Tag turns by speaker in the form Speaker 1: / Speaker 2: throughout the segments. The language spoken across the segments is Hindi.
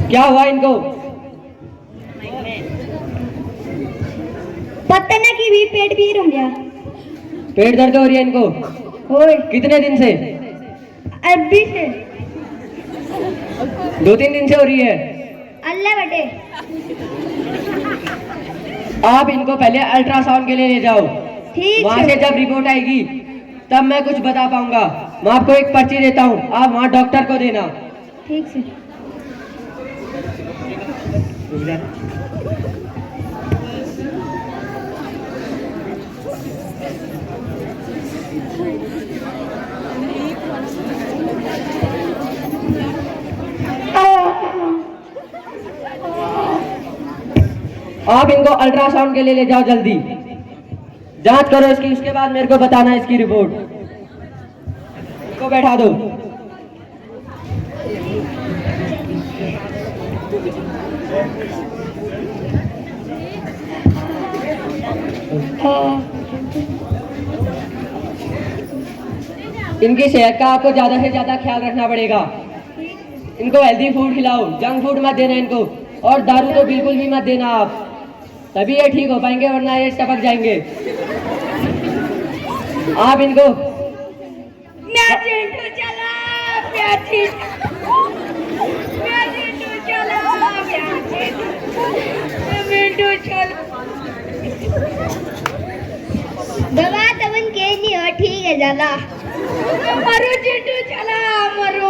Speaker 1: क्या हुआ इनको?
Speaker 2: पता ना कि भी पेट पीर हो गया।
Speaker 1: पेट दर्द हो रही है इनको?
Speaker 2: ओए
Speaker 1: कितने दिन से?
Speaker 2: अभी से
Speaker 1: 2-3 दिन से हो रही है।
Speaker 2: अल्लाह बटे।
Speaker 1: आप इनको पहले अल्ट्रासाउंड के लिए ले जाओ।
Speaker 2: ठीक
Speaker 1: वहाँ
Speaker 2: है।
Speaker 1: से जब रिपोर्ट आएगी तब मैं कुछ बता पाऊंगा। मैं आपको एक पर्ची देता हूँ, आप वहाँ डॉक्टर को देना।
Speaker 2: ठीक से।
Speaker 1: आप इनको अल्ट्रासाउंड के लिए ले जाओ, जल्दी जांच करो इसकी, उसके बाद मेरे को बताना इसकी रिपोर्ट। इनको बैठा दो। इनकी सेहत का आपको ज्यादा से ज्यादा ख्याल रखना पड़ेगा। इनको हेल्दी फूड खिलाओ, जंक फूड मत देना इनको, और दारू तो बिल्कुल भी मत देना आप, तभी ये ठीक हो पाएंगे, वरना ये टपक जाएंगे। आप इनको
Speaker 2: दवा तवन के नहीं हो, ठीक है जाला मरो चिंटू चला मरो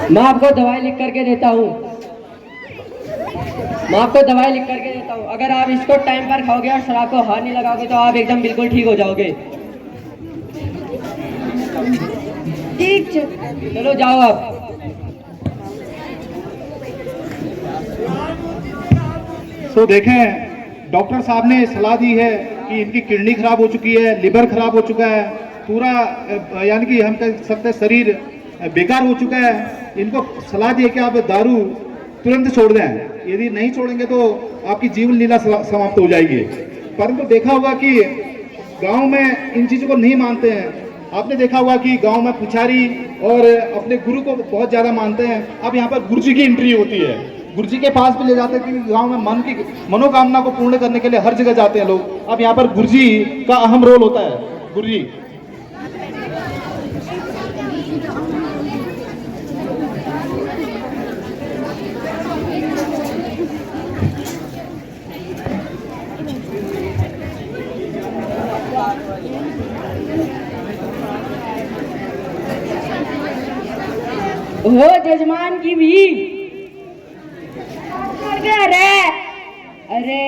Speaker 1: मैं आपको दवाई लिख करके देता हूँ। मैं आपको दवाई लिख करके देता हूँ, अगर आप इसको टाइम पर खाओगे और शराब को हाथ नहीं लगाओगे तो आप एकदम बिल्कुल ठीक हो जाओगे।
Speaker 2: ठीक है।
Speaker 1: चलो जाओ आप।
Speaker 3: तो देखें, डॉक्टर साहब ने सलाह दी है कि इनकी किडनी खराब हो चुकी है, लिवर खराब हो चुका है, पूरा यानी कि हम कह सकते हैं शरीर बेकार हो चुका है। इनको सलाह दी है कि आप दारू तुरंत छोड़ दें, यदि नहीं छोड़ेंगे तो आपकी जीवन लीला समाप्त हो जाएगी। परंतु देखा होगा कि गांव में इन चीज़ों को नहीं मानते हैं। आपने देखा होगा कि गांव में पुजारी और अपने गुरु को बहुत ज़्यादा मानते हैं। अब यहाँ पर गुरुजी की एंट्री होती है, गुरुजी के पास भी ले जाते हैं, क्योंकि गांव में मनोकामना को पूर्ण करने के लिए हर जगह जाते हैं लोग। अब यहाँ पर गुरुजी का अहम रोल होता है। गुरुजी
Speaker 1: हो जजमान की भी।
Speaker 2: अरे
Speaker 1: अरे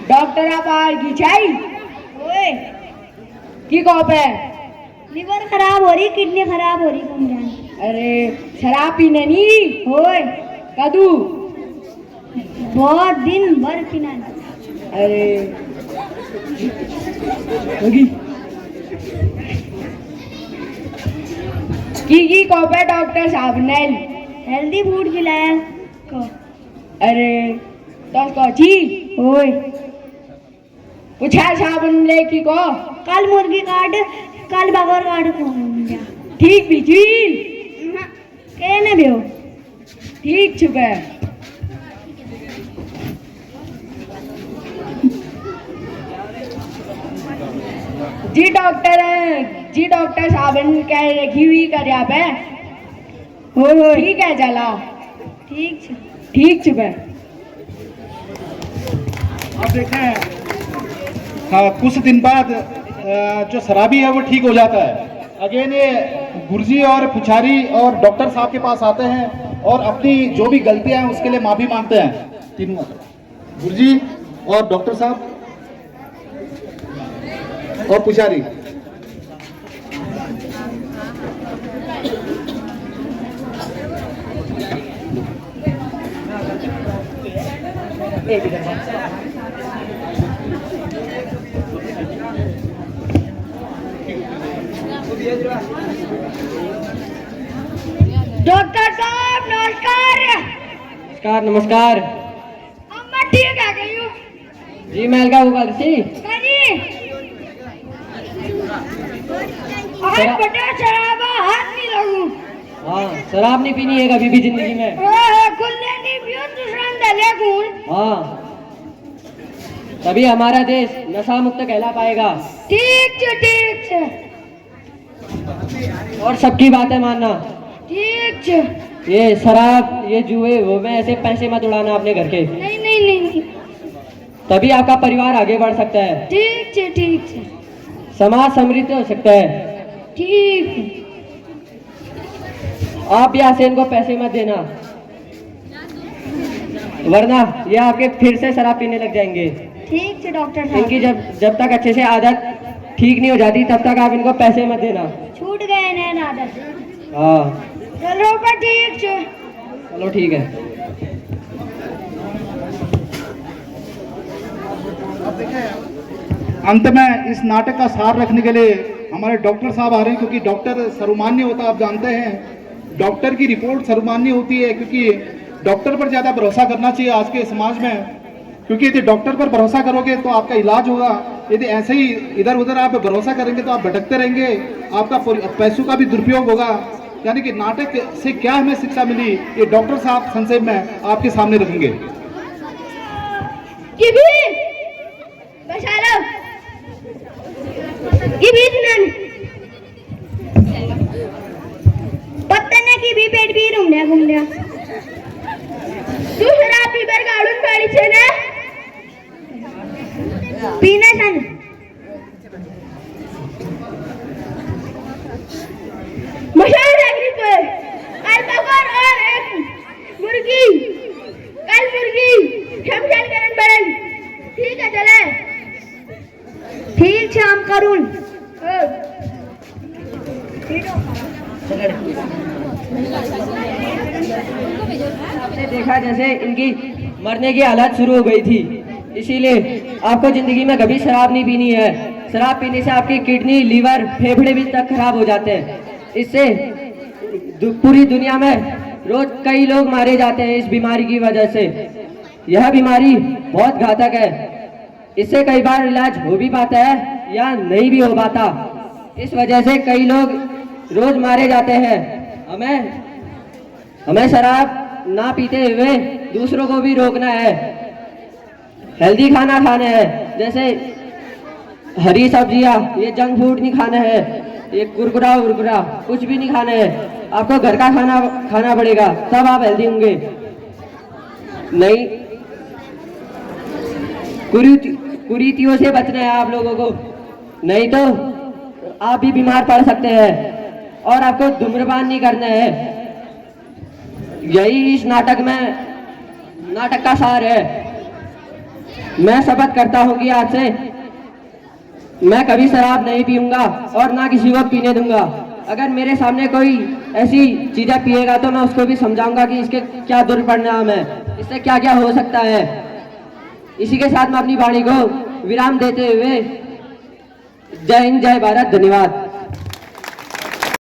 Speaker 1: डॉक्टर आप की चाय
Speaker 2: ओए
Speaker 1: की कॉप है?
Speaker 2: लिवर खराब हो रही, किडनी खराब हो रही कमरान।
Speaker 1: अरे शराब पीने नहीं
Speaker 2: ओए
Speaker 1: कदू?
Speaker 2: बहुत दिन भर पीना।
Speaker 1: अरे होगी की कॉप है डॉक्टर साहब ने?
Speaker 2: हेल्दी फूड खिलाया को।
Speaker 1: अरे तो कौची
Speaker 2: ओए
Speaker 1: पूछा साबन ले की को?
Speaker 2: कल मुर्गी काट, कल बगर काट को।
Speaker 1: ठीक भी चील
Speaker 2: कहने भी हो
Speaker 1: ठीक छुपे। जी डॉक्टर साबन कह रखी हुई कर यहाँ पे। हो ठीक है चला,
Speaker 2: ठीक है।
Speaker 1: ठीक छुपे।
Speaker 3: आप देखें, हाँ, कुछ दिन बाद जो शराबी है वो ठीक हो जाता है। अगेन ये गुरुजी और पुजारी और डॉक्टर साहब के पास आते हैं और अपनी जो भी गलतियां हैं उसके लिए माफी मांगते हैं। तीनों गुरुजी और डॉक्टर साहब और पुजारी।
Speaker 2: डॉक्टर साहब नमस्कार।
Speaker 1: नमस्कार नमस्कार।
Speaker 2: अम्मा ठीक आ गई हूँ।
Speaker 1: जी मैं अलगा उबाल सी।
Speaker 2: आज बड़ा शराबा हाथ नहीं लगूं।
Speaker 1: हाँ शराब नहीं पीनी है कभी भी जिंदगी में।
Speaker 2: खुले नहीं पियो दूसरा दले गुण।
Speaker 1: हाँ तभी हमारा देश नशा मुक्त कहला पाएगा।
Speaker 2: ठीक छे।
Speaker 1: और सबकी बातें मानना।
Speaker 2: ठीक छे।
Speaker 1: ये शराब ये जुए वो में ऐसे पैसे मत उड़ाना अपने घर के।
Speaker 2: नहीं।
Speaker 1: तभी आपका परिवार आगे बढ़ सकता है।
Speaker 2: ठीक छे।
Speaker 1: समाज समृद्ध हो सकता है।
Speaker 2: ठीक।
Speaker 1: आप भी यहाँ से इनको पैसे मत देना वरना ये आपके फिर से शराब पीने लग जाएंगे।
Speaker 2: ठीक है डॉक्टर साहब।
Speaker 1: इनकी जब तक अच्छे से आदत ठीक नहीं हो जाती तब तक आप इनको पैसे मत देना।
Speaker 2: छूट गए नैन आदत।
Speaker 1: हाँ
Speaker 2: चलो पर ठीक है।
Speaker 1: चलो ठीक है।
Speaker 3: अंत में इस नाटक का सार रखने के लिए हमारे डॉक्टर साहब आ रहे हैं, क्योंकि डॉक्टर सर्वमान्य होता है, आप जानते हैं डॉक्टर की रिपोर्ट सर्वमान्य होती है, क्योंकि डॉक्टर पर ज़्यादा भरोसा करना चाहिए आज के समाज में, क्योंकि यदि डॉक्टर पर भरोसा करोगे तो आपका इलाज होगा। यदि ऐसे ही इधर उधर आप भरोसा करेंगे तो आप भटकते रहेंगे, आपका पैसों का भी दुरुपयोग होगा। यानी कि नाटक से क्या हमें शिक्षा मिली ये डॉक्टर साहब संक्षेप में आपके सामने रखेंगे।
Speaker 2: पत्ता की भी पेट भी घूमने तू शराब पीकर गाड़ून पाड़ी छे ने पीना सन मशाल जागरी पे कल बकर और एक मुर्गी कल मुर्गी शमशान करन बरन। ठीक है चले। ठीक है हम करूँ।
Speaker 1: आपने देखा जैसे इनकी मरने की हालत शुरू हो गई थी, इसीलिए आपको जिंदगी में कभी शराब नहीं पीनी है। शराब पीने से आपकी किडनी लीवर फेफड़े भी तक खराब हो जाते हैं। इससे पूरी दुनिया में रोज कई लोग मारे जाते हैं इस बीमारी की वजह से। यह बीमारी बहुत घातक है, इससे कई बार इलाज हो भी पाता है या नहीं भी हो पाता। इस वजह से कई लोग रोज मारे जाते हैं। हमें शराब ना पीते हुए दूसरों को भी रोकना है। हेल्दी खाना खाना है, जैसे हरी सब्जियां, ये जंक फूड नहीं खाना है, ये कुरकुरा कुछ भी नहीं खाना है। आपको घर का खाना खाना पड़ेगा तब आप हेल्दी होंगे। नहीं कुरीतियों से बचना है आप लोगों को, नहीं तो आप भी बीमार पड़ सकते हैं। और आपको धूम्रपान नहीं करना है। यही इस नाटक का सार है। मैं शपथ करता हूं कि आज से मैं कभी शराब नहीं पीऊंगा और ना किसी को पीने दूंगा। अगर मेरे सामने कोई ऐसी चीजें पिएगा तो मैं उसको भी समझाऊंगा कि इसके क्या दुष्परिणाम है, इससे क्या क्या हो सकता है। इसी के साथ मैं अपनी वाणी को विराम देते हुए जय हिंद जय भारत, धन्यवाद।